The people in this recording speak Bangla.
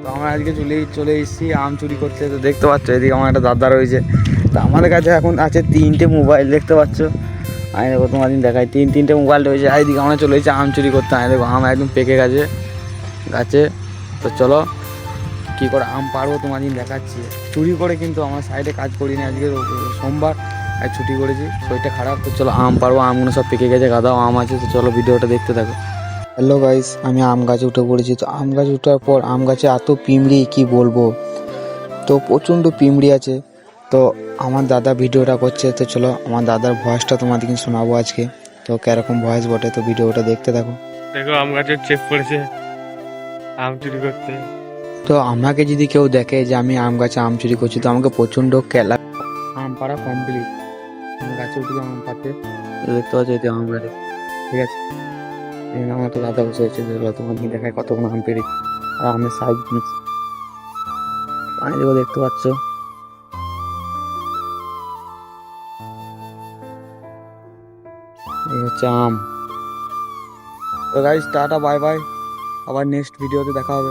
তো আমরা আজকে চলে এসেছি আম চুরি করতে। তো দেখতে পাচ্ছ এদিকে আমার একটা দাদা রয়েছে। তো আমাদের কাছে এখন আছে 3টে মোবাইল, দেখতে পাচ্ছ। আমি দেখো তোমার দিন দেখাই, তিনটে মোবাইল রয়েছে। আর এদিকে আমরা চলে এসেছি আম চুরি করতে। আমি দেখো আম একদম পেকে গেছে গাছে। তো চলো কী করে আম পারবো তোমার দিন দেখাচ্ছি। চুরি করে কিন্তু আমার সাইডে কাজ করিনি, আজকে সোমবার আর ছুটি করেছি, শরীরটা খারাপ। তো চলো আম পারবো, আমগুলো সব পেকে গেছে, গাদাও আম আছে। তো চলো ভিডিওটা দেখতে থাকো। হ্যালো গাইস, আমি আম গাছে উঠে পড়েছি। তো আম গাছে ওঠার পর আম গাছে এত পিঁমড়ি কি বলবো, তো প্রচণ্ড পিঁমড়ি আছে। তো আমার দাদা ভিডিওটা করছে, তো চলো আমার দাদার ভয়েসটা তোমাদেরকে শোনাবো আজকে। তো কিরকম ভয়েস বটে, তো ভিডিওটা দেখতে থাকো। দেখো আম গাছে চেপ পড়েছে আম চুরি করতে। তো আমাকে যদি কেউ দেখে যে আমি আম গাছে আম চুরি করছি, তো আমাকে প্রচণ্ড কেলা। আম পাড়া কমপ্লিট, আমি গাছে উঠে আম পাড়তে। দেখতে পাচ্ছ এতে আম গাছে, ঠিক আছে। এখানে আমার তো দাদা বসে আছে, তোমাকে দেখায় কতক্ষণ আম পেড়েছি। আর আমের সাইজ পানি দেবো, দেখতে পাচ্ছ। এই হচ্ছে আম। তো গাইস টাটা বাই বাই, আবার নেক্সট ভিডিওতে দেখা হবে।